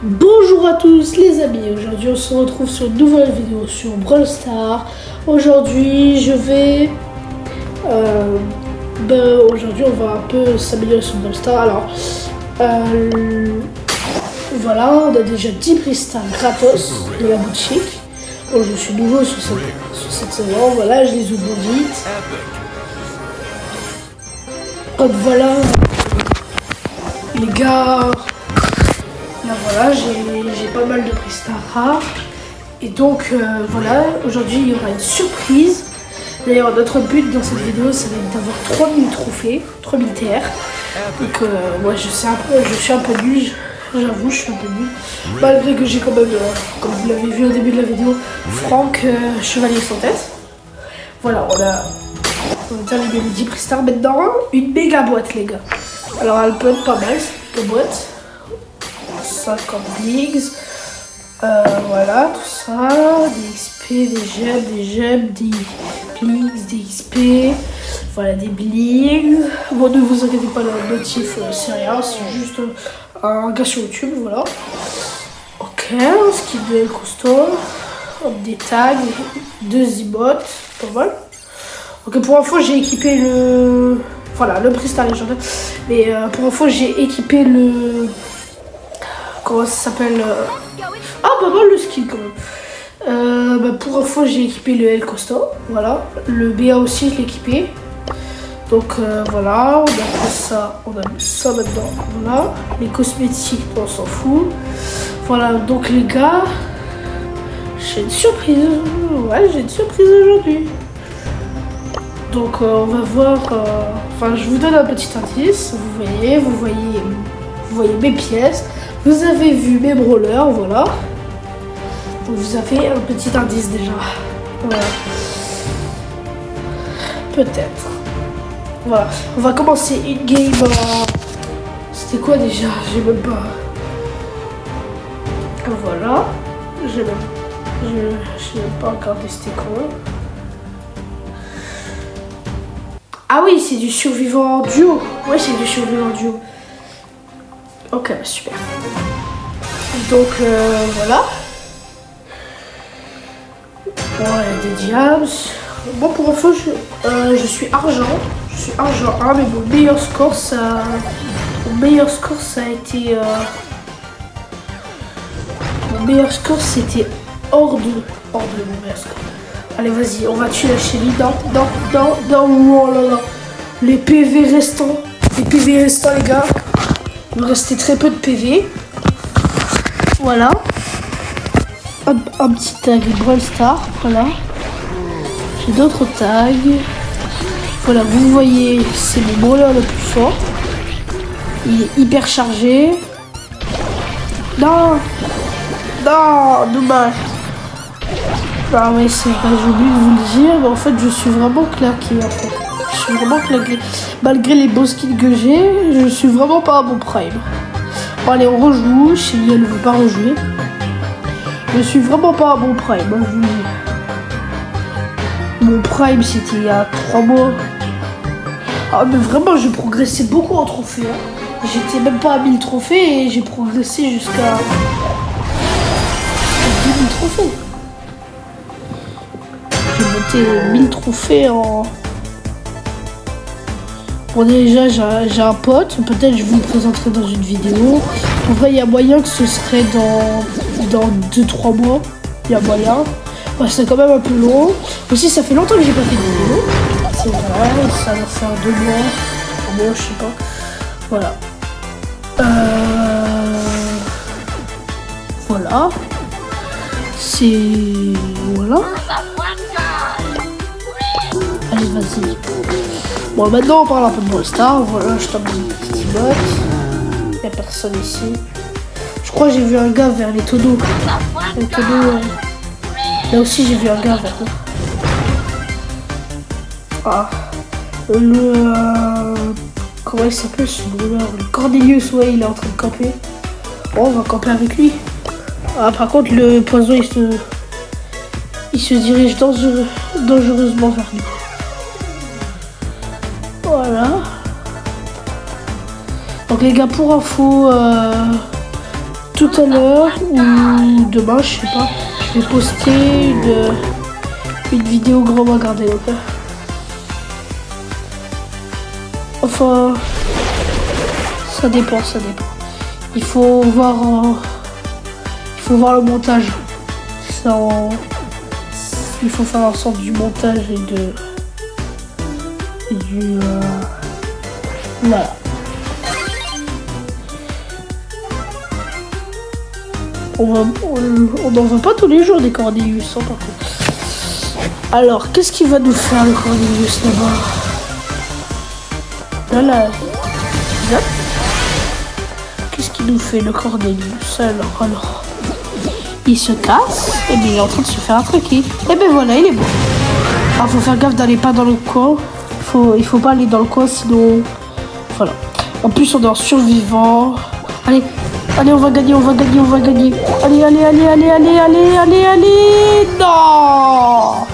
Bonjour à tous les amis, aujourd'hui on se retrouve sur une nouvelle vidéo sur Brawl Stars. Aujourd'hui je vais... aujourd'hui on va un peu s'améliorer sur Brawl Stars. Alors, voilà, on a déjà 10 prix stars gratos de la boutique. Bon, je suis nouveau sur cette saison, voilà, je les ouvre vite. Hop, voilà, les gars. Là, voilà, j'ai pas mal de prix stars rares. Et donc, voilà, aujourd'hui il y aura une surprise. D'ailleurs, notre but dans cette vidéo, ça va être d'avoir 3000 trophées, 3000 TR. Donc, moi, je suis un peu nul, j'avoue, je suis un peu nul. Malgré que j'ai quand même, comme vous l'avez vu au début de la vidéo, Franck Chevalier sans tête. Voilà, on a terminé les 10 prix stars. Maintenant, une méga boîte, les gars. Alors, elle peut être pas mal, cette boîte. 50 bligs, voilà, tout ça, des XP, des gemmes, des bligs, des XP, voilà, des bligs. Bon, ne vous inquiétez pas, le notif, c'est rien, c'est juste un gars sur YouTube, voilà. Ok, skin de costaud, des tags, 2 emotes, pas mal. Ok, pour info, j'ai équipé le... Voilà, le prix star légendaire, mais pour info, j'ai équipé le... Comment ça s'appelle Ah, pas mal le skill quand même. Pour info, j'ai équipé le El Costo. Voilà. Le BA aussi, je l'ai équipé. Donc voilà, on a fait ça. On a mis ça maintenant. Voilà. Les cosmétiques, on s'en fout. Voilà, donc les gars, j'ai une surprise. Ouais, j'ai une surprise aujourd'hui. Donc on va voir. Enfin, je vous donne un petit indice. Vous voyez mes pièces. Vous avez vu mes brawlers, voilà. Donc vous avez un petit indice déjà. Voilà. Peut-être. Voilà. On va commencer une game. C'était quoi déjà? J'ai même pas. Voilà. Je n'ai pas encore testé quoi. Ah oui, c'est du survivant duo. Ouais, c'est du survivant duo. Ok, super. Donc voilà. Bon, il y a des diams. Bon, pour info, je suis argent. Je suis argent 1, mais mon meilleur score, ça a été... Mon meilleur score, c'était hors de mon meilleur score. Allez, vas-y, on va tuer la chérie. Oh là là. Les PV restants. Les gars. Il me restait très peu de PV. Voilà. Un petit tag Brawl Stars. Voilà. J'ai d'autres tags. Voilà, vous voyez, c'est mon brawler le plus fort. Il est hyper chargé. Non, dommage. Non mais c'est vrai, j'ai oublié de vous le dire. Mais en fait, je suis vraiment claqué en fait. Je suis vraiment claqué. Malgré les beaux skins que j'ai, je suis vraiment pas à mon prime. Bon allez, on rejoue. Shelly, elle ne veut pas rejouer. Je suis vraiment pas à mon prime, hein, je vous le dis. Mon prime, c'était il y a 3 mois. Ah mais vraiment, j'ai progressé beaucoup en trophées. Hein. J'étais même pas à 1000 trophées et j'ai progressé jusqu'à 2000 trophées. J'ai monté 1000 trophées en... Bon déjà j'ai un pote, peut-être je vous le présenterai dans une vidéo. En vrai il y a moyen que ce serait dans 2-3 mois. Il y a moyen. Ouais, c'est quand même un peu long. Aussi ça fait longtemps que j'ai pas fait de vidéo. C'est vrai, ça va faire 2 mois. 3 mois, je sais pas. Voilà. Voilà. C'est... Voilà. Allez vas-y. Bon, maintenant on parle un peu de Brawl Stars. Voilà, je tape une petite botte. Il n'y a personne ici. Je crois que j'ai vu un gars vers les tonneaux. Les tonneaux. Là aussi, j'ai vu un gars vers là. Ah. Comment il s'appelle ce brûleur? Le Cornelius, ouais, il est en train de camper. Bon, on va camper avec lui. Ah, par contre, le poison, il se dirige dangereusement vers nous. Voilà. Donc les gars, pour info, tout à l'heure ou demain, je sais pas, je vais poster une vidéo grand regardé, ok? Enfin, ça dépend. Il faut voir le montage. Il faut faire en sorte du montage et du voilà. On n'en veut pas tous les jours des Cornelius, hein, par contre. Alors, qu'est-ce qu'il va nous faire le Cornelius là-bas? Là. Qu'est-ce qu'il nous fait le Cornelius? Alors. Il se casse, et bien il est en train de se faire attraquer. Et ben voilà, il est bon. Alors faut faire gaffe d'aller pas dans le coin. Il faut pas aller dans le coin, sinon... Voilà. En plus on est en survivant. Allez, on va gagner. Allez. Non.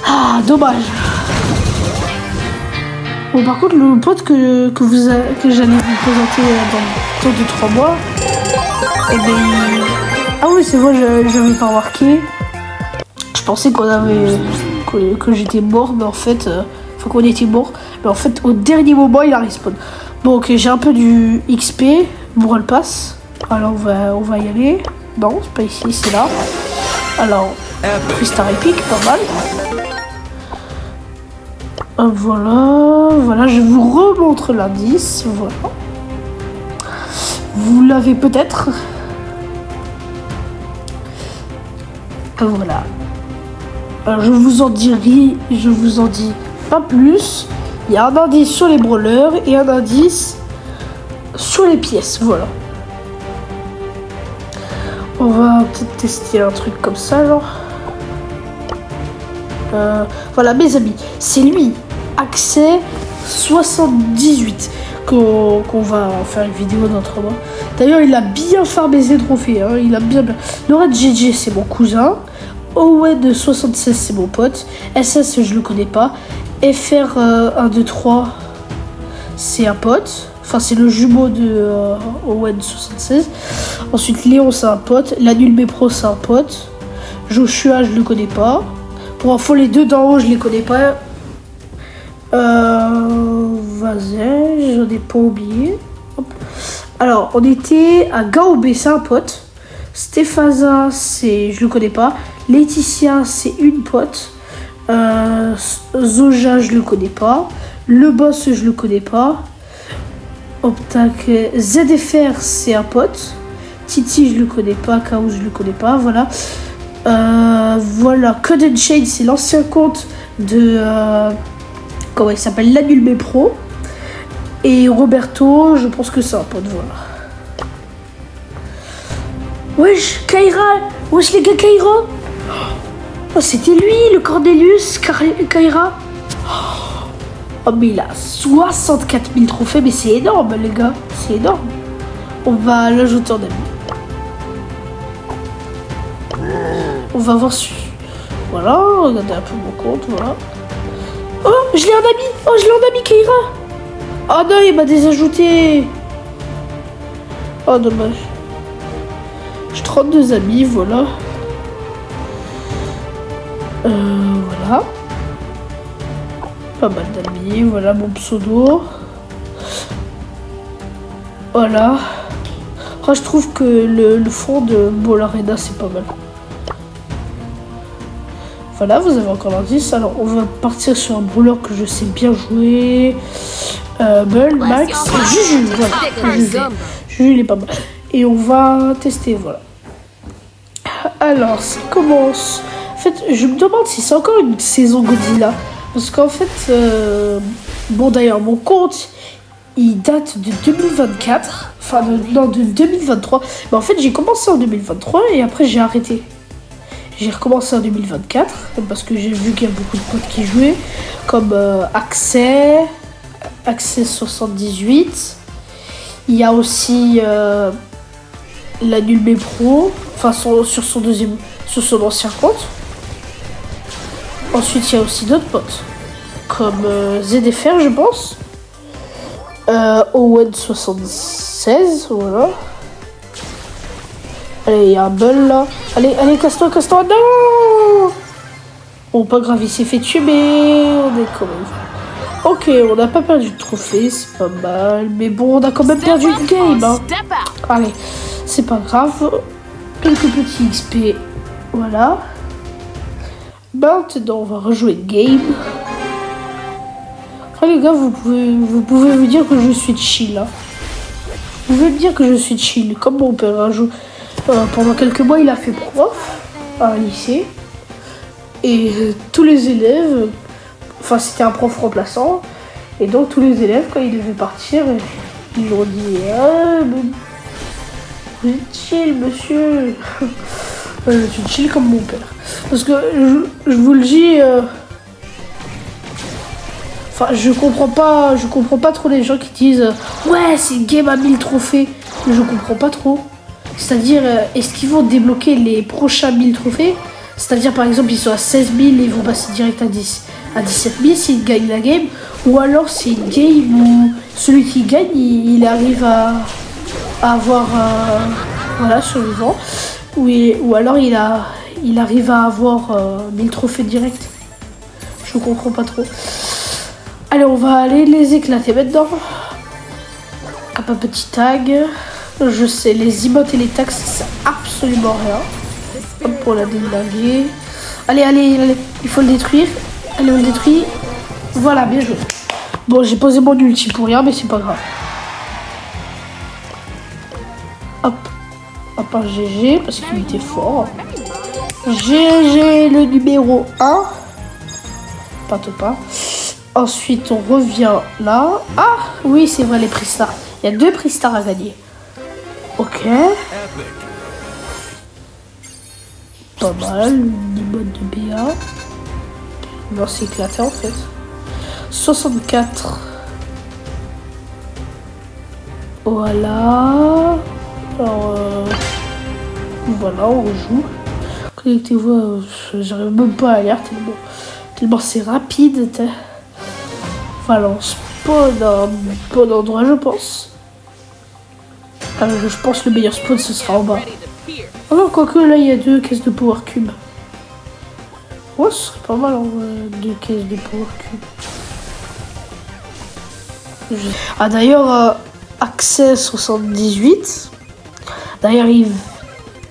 Ah, dommage. Bon, par contre, le pote que j'allais vous présenter dans le temps de 3 mois, eh bien... Ah oui, c'est vrai, j'avais pas remarqué. Je pensais que j'étais mort, mais en fait... qu'on était mort. Mais en fait, au dernier moment, il a respawn. Bon, ok, j'ai un peu du XP. Brawl Pass. Alors, on va y aller. Non, c'est pas ici, c'est là. Alors, Freestar épique, pas mal. Voilà, je vous remontre l'indice. Voilà. Vous l'avez peut-être. Voilà. Alors, je vous en dis pas plus. Il y a un indice sur les brawlers et un indice sur les pièces. Voilà. On va peut-être tester un truc comme ça, genre. Voilà, mes amis, c'est lui, Accès 78, qu'on va faire une vidéo notre mois. D'ailleurs, il a bien farmé ses trophées, hein, il a bien. Le Red GG, c'est mon cousin. Owen 76, c'est mon pote. SS, je le connais pas. FR 1, 2, 3, c'est un pote. Enfin, c'est le jumeau de Owen 76. Ensuite, Léon, c'est un pote. L'Anul Pro, c'est un pote. Joshua, je le connais pas. Pour info, les deux d'en haut, je les connais pas. Vas-y, j'en ai pas oublié. Hop. Alors, on était à Gaobé, c'est un pote. Stéphaza, je le connais pas. Laetitia, c'est une pote. Zoja, je le connais pas. Le boss, je le connais pas. Optac, ZFR, c'est un pote. Titi, je le connais pas. Chaos, je le connais pas. Voilà. Voilà. Code and Shade, c'est l'ancien compte de. Comment il s'appelle? l'Anul Pro. Et Roberto, je pense que c'est un pote. Voilà. Wesh, Kaira! Wesh, les gars, Kaira! Oh, c'était lui, le Cornelius, Kaira! Oh, mais il a 64 000 trophées, mais c'est énorme, les gars. C'est énorme. On va l'ajouter en ami. On va voir si... Voilà, regardez un peu mon compte, voilà. Oh, je l'ai en ami! Oh, je l'ai en ami, Kaira! Oh non, il m'a désajouté! Oh, dommage. J'ai 32 amis, voilà. Voilà. Pas mal d'amis, voilà mon pseudo. Voilà. Oh, je trouve que le fond de Ball Arena, c'est pas mal. Voilà, vous avez encore l'indice. Alors, on va partir sur un brawler que je sais bien jouer. Bull, Max, Juju, voilà. Juju, il est pas mal. Et on va tester, voilà. Alors, ça commence. En fait, je me demande si c'est encore une saison Godzilla. Parce qu'en fait, bon d'ailleurs, mon compte, il date de 2024. Enfin, non, de 2023. Mais en fait, j'ai commencé en 2023 et après, j'ai arrêté. J'ai recommencé en 2024 parce que j'ai vu qu'il y a beaucoup de potes qui jouaient. Comme Accès 78. Il y a aussi l'Anul Pro. Enfin, sur son ancien compte. Ensuite, il y a aussi d'autres potes, comme ZFR, je pense. Owen 76, voilà. Allez, il y a un bull là. Allez, allez, casse-toi, casse-toi. Non! Bon, pas grave, il s'est fait tuer, mais on est quand même. Ok, on n'a pas perdu de trophée, c'est pas mal. Mais bon, on a quand même perdu une game. Hein. Allez, c'est pas grave. Quelques petits XP. Voilà. Maintenant, on va rejouer une game. Après, les gars, vous pouvez me dire que je suis chill. Hein. Vous pouvez me dire que je suis chill. Comme mon père, un jour, pendant quelques mois, il a fait prof à un lycée. Et tous les élèves, enfin c'était un prof remplaçant, et donc tous les élèves quand ils devaient partir, ils leur ont dit ah, vous êtes chill monsieur. Je suis chill comme mon père. Parce que je vous le dis, enfin je comprends pas trop les gens qui disent ouais c'est une game à 1000 trophées. Mais je comprends pas trop. C'est-à-dire est-ce qu'ils vont débloquer les prochains 1000 trophées? C'est-à-dire, par exemple, ils sont à 16 000 et ils vont passer direct à 17 000 s'ils gagnent la game. Ou alors, c'est une game où celui qui gagne, il arrive à avoir... voilà, survivant. Ou alors, il arrive à avoir 1000 trophées direct. Je comprends pas trop. Allez, on va aller les éclater maintenant. Hop, un petit tag. Je sais, les emotes et les tags, c'est absolument rien. Pour la déglinguer. Allez, allez, allez, il faut le détruire. Allez, on le détruit. Voilà, bien joué. Bon, j'ai posé mon ulti pour rien, mais c'est pas grave. Hop. Hop, un GG, parce qu'il était fort. GG, le numéro 1. Pas top 1. Ensuite, on revient là. Ah, oui, c'est vrai, les prix stars. Il y a 2 prix stars à gagner. Ok. Pas mal, une mode de BA. Non, c'est éclaté en fait. 64. Voilà. Alors, voilà, on rejoue. Connectez-vous, j'arrive même pas à lire tellement c'est rapide. Voilà, on spawn à un bon endroit, je pense. Alors, je pense que le meilleur spawn, ce sera en bas. Oh, quoique là il y a 2 caisses de power cube. Ouais, ce serait pas mal en vrai, 2 caisses de power cube. Ah d'ailleurs, Access 78. D'ailleurs,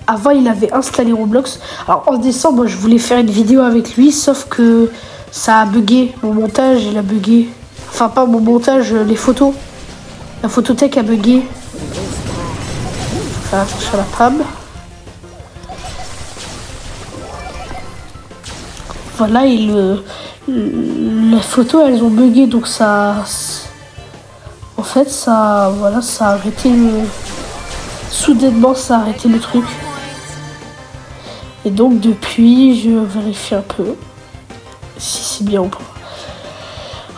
avant il avait installé Roblox. Alors en décembre, je voulais faire une vidéo avec lui, sauf que ça a bugué. Mon montage, il a bugué. Enfin, pas mon montage, les photos. La photothèque a bugué. Faut faire attention à la table. Voilà, et les photos elles ont bugué, donc ça, en fait ça, voilà, ça a arrêté soudainement ça a arrêté le truc. Et donc depuis je vérifie un peu si c'est bien ou pas.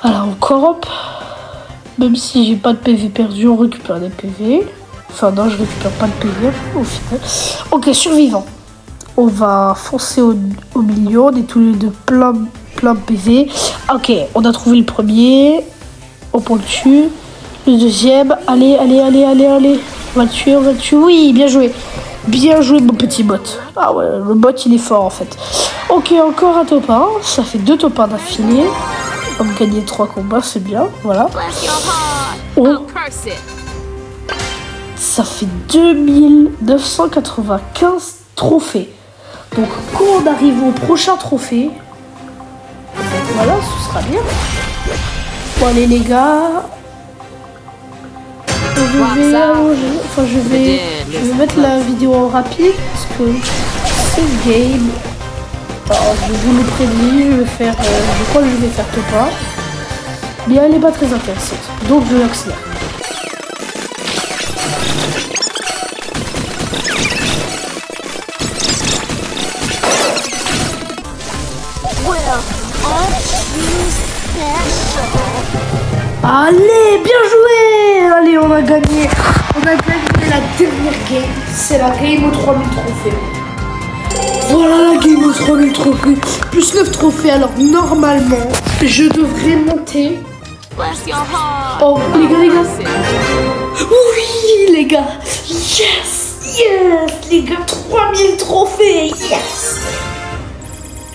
Voilà, on coop, même si j'ai pas de PV perdu, on récupère des PV. Enfin non, je récupère pas de PV au final. Ok, survivant. On va foncer au milieu, on est tous les deux plein de PV. Ok, on a trouvé le premier. On le tue. Le deuxième. Allez, allez, allez, allez, allez. On va le tuer, on va le tuer. Oui, bien joué. Bien joué, mon petit bot. Ah ouais, le bot, il est fort, en fait. Ok, encore un top 1. Ça fait 2 top 1 d'affilée. On va gagner 3 combats, c'est bien. Voilà. Oh. Ça fait 2995 trophées. Donc quand on arrive au prochain trophée, voilà, ce sera bien. Bon allez les gars, je vais mettre la vidéo en rapide parce que c'est une game. Alors, je vous le prédis, je crois que je vais faire top 1. Mais elle n'est pas très intéressante, donc je l'accélère. Allez, bien joué! Allez, on a gagné. On a gagné la dernière game. C'est la game aux 3000 trophées. Voilà la game aux 3000 trophées. Plus 9 trophées. Alors, normalement, je devrais monter. Oh, les gars. Oui, les gars. Yes! Yes! reste les gars 3000 trophées. Yes.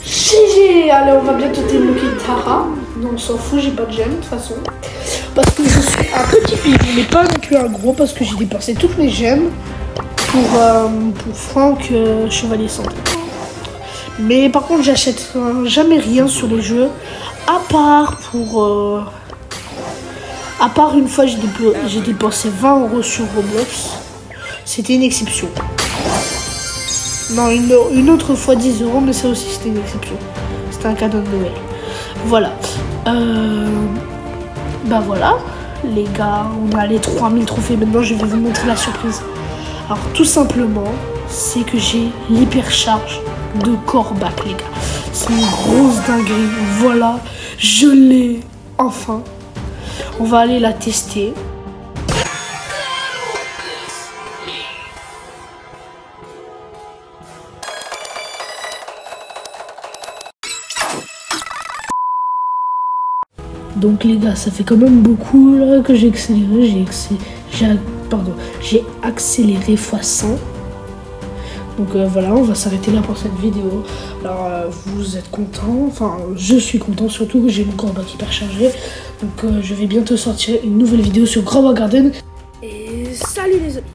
GG. Allez, on va bientôt débloquer Tara. Non, on s'en fout, j'ai pas de gemme de toute façon. Parce que je suis un petit pivot, mais pas non plus un gros, parce que j'ai dépensé toutes mes gemmes pour Franck Chevalier Santé. Mais par contre, j'achète jamais rien sur les jeux, à part une fois j'ai dépensé 20 € sur Roblox. C'était une exception. Non, une autre fois 10 €, mais ça aussi c'était une exception. C'était un cadeau de Noël. Voilà. Bah voilà, les gars, on a les 3000 trophées. Maintenant, je vais vous montrer la surprise. Alors, tout simplement, c'est que j'ai l'hypercharge de Corbac, les gars. C'est une grosse dinguerie. Voilà, je l'ai enfin. On va aller la tester. Donc les gars, ça fait quand même beaucoup là que j'ai accéléré. J'ai accéléré x100. Donc voilà, on va s'arrêter là pour cette vidéo. Alors vous êtes contents, enfin je suis content surtout, j'ai mon Corbac hyper chargé. Donc je vais bientôt sortir une nouvelle vidéo sur Grow Garden. Et salut les amis.